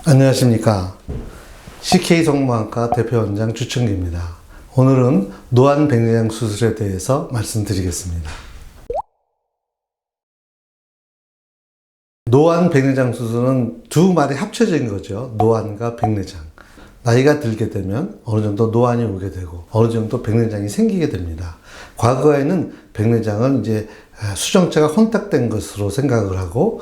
안녕하십니까. CK성모학과 대표원장 주충기입니다. 오늘은 노안백내장 수술에 대해서 말씀드리겠습니다. 노안백내장 수술은 두 말이 합쳐진 거죠. 노안과 백내장. 나이가 들게 되면 어느 정도 노안이 오게 되고 어느 정도 백내장이 생기게 됩니다. 과거에는 백내장은 이제 수정체가 혼탁된 것으로 생각을 하고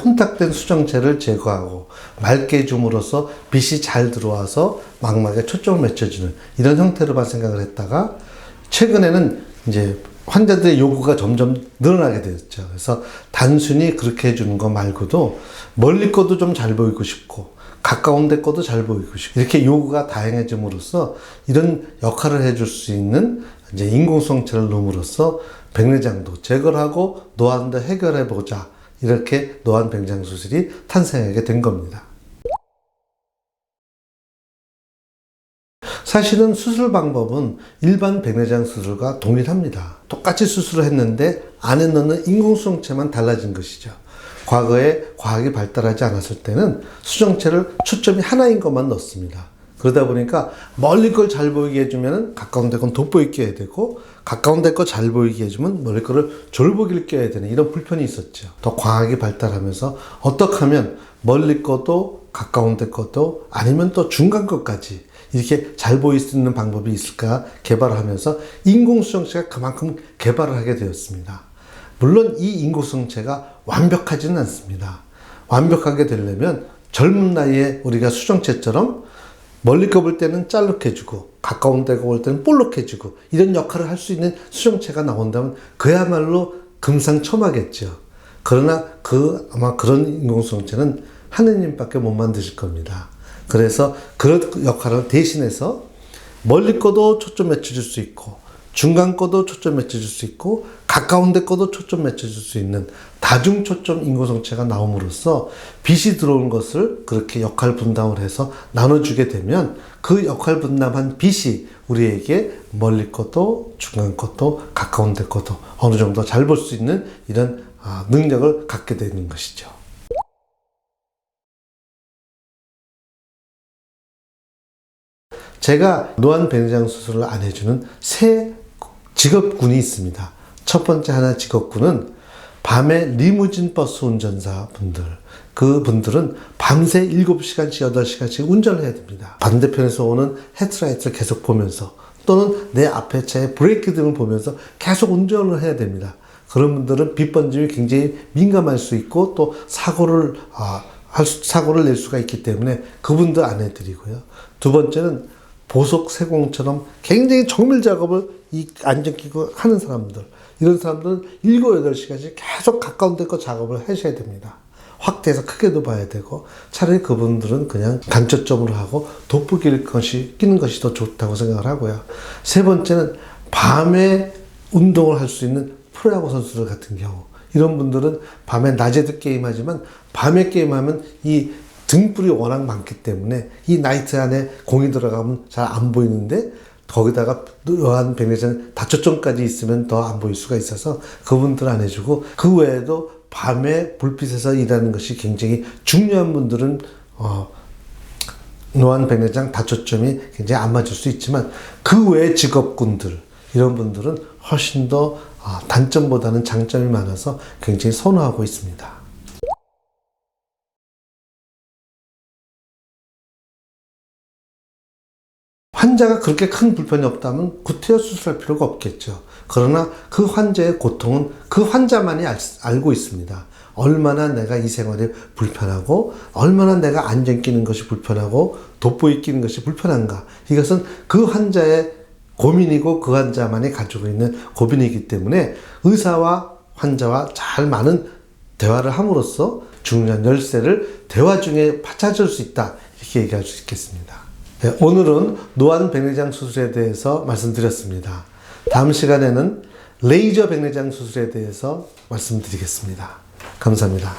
혼탁된 수정체를 제거하고 맑게 해줌으로써 빛이 잘 들어와서 망막에 초점을 맞춰주는 이런 형태로만 생각을 했다가 최근에는 이제 환자들의 요구가 점점 늘어나게 되었죠. 그래서 단순히 그렇게 해주는 거 말고도 멀리 거도 좀 잘 보이고 싶고 가까운 데 거도 잘 보이고 싶고 이렇게 요구가 다양해짐으로써 이런 역할을 해줄 수 있는 이제 인공수정체를 넣음으로써 백내장도 제거를 하고 노안도 해결해 보자 이렇게 노안백내장 수술이 탄생하게 된 겁니다. 사실은 수술 방법은 일반 백내장 수술과 동일합니다. 똑같이 수술을 했는데 안에 넣는 인공수정체만 달라진 것이죠. 과거에 과학이 발달하지 않았을 때는 수정체를 초점이 하나인 것만 넣습니다. 그러다 보니까 멀리 걸 잘 보이게 해주면 가까운 데 건 돋보이게 해야 되고 가까운 데 거 잘 보이게 해주면 멀리 거를 졸보기를 껴야 되는 이런 불편이 있었죠. 더 과학이 발달하면서 어떻게 하면 멀리 거도 가까운 데 거도 아니면 또 중간 것까지 이렇게 잘 보일 수 있는 방법이 있을까 개발을 하면서 인공수정체가 그만큼 개발을 하게 되었습니다. 물론 이 인공수정체가 완벽하지는 않습니다. 완벽하게 되려면 젊은 나이에 우리가 수정체처럼 멀리 거 볼 때는 짤룩해지고 가까운 데 거 볼 때는 볼록해지고 이런 역할을 할 수 있는 수정체가 나온다면 그야말로 금상첨화겠죠. 그러나 아마 그런 인공수정체는 하느님밖에 못 만드실 겁니다. 그래서 그런 역할을 대신해서 멀리 거도 초점 맞춰줄 수 있고 중간 거도 초점 맞춰줄 수 있고 가까운 데 거도 초점 맞춰줄 수 있는 다중 초점 인공수정체가 나옴으로써 빛이 들어오는 것을 그렇게 역할 분담을 해서 나눠주게 되면 그 역할 분담한 빛이 우리에게 멀리 거도 중간 거도 가까운 데 거도 어느 정도 잘 볼 수 있는 이런 능력을 갖게 되는 것이죠. 제가 노안백내장 수술을 안 해주는 세 직업군이 있습니다. 첫 번째 하나 직업군은 밤에 리무진 버스 운전사 분들. 그분들은 밤새 7시간씩 8시간씩 운전을 해야 됩니다. 반대편에서 오는 헤드라이트를 계속 보면서 또는 내 앞에 차의 브레이크 등을 보면서 계속 운전을 해야 됩니다. 그런 분들은 빛 번짐이 굉장히 민감할 수 있고 또 사고를 낼 수가 있기 때문에 그분들 안 해드리고요. 두 번째는 보석 세공처럼 굉장히 정밀 작업을 이 안전기구 하는 사람들, 이런 사람들은 7, 8시간씩 계속 가까운 데 거 작업을 하셔야 됩니다. 확대해서 크게도 봐야 되고 차라리 그분들은 그냥 간초점으로 하고 돋보기를 끼는 것이 더 좋다고 생각을 하고요. 세 번째는 밤에 운동을 할 수 있는 프로야구 선수들 같은 경우 이런 분들은 밤에 낮에도 게임하지만 밤에 게임하면 이 등불이 워낙 많기 때문에 이 나이트 안에 공이 들어가면 잘 안 보이는데 거기다가 노안백내장 다초점까지 있으면 더 안 보일 수가 있어서 그분들 안 해주고 그 외에도 밤에 불빛에서 일하는 것이 굉장히 중요한 분들은 노안백내장 다초점이 굉장히 안 맞을 수 있지만 그 외의 직업군들 이런 분들은 훨씬 더 단점보다는 장점이 많아서 굉장히 선호하고 있습니다. 환자가 그렇게 큰 불편이 없다면 구태여 수술할 필요가 없겠죠. 그러나 그 환자의 고통은 그 환자만이 알고 있습니다. 얼마나 내가 이 생활이 불편하고 얼마나 내가 안경 끼는 것이 불편하고 돋보이 끼는 것이 불편한가. 이것은 그 환자의 고민이고 그 환자만이 가지고 있는 고민이기 때문에 의사와 환자와 잘 많은 대화를 함으로써 중요한 열쇠를 대화 중에 찾을 수 있다. 이렇게 얘기할 수 있겠습니다. 네, 오늘은 노안백내장 수술에 대해서 말씀드렸습니다. 다음 시간에는 레이저 백내장 수술에 대해서 말씀드리겠습니다. 감사합니다.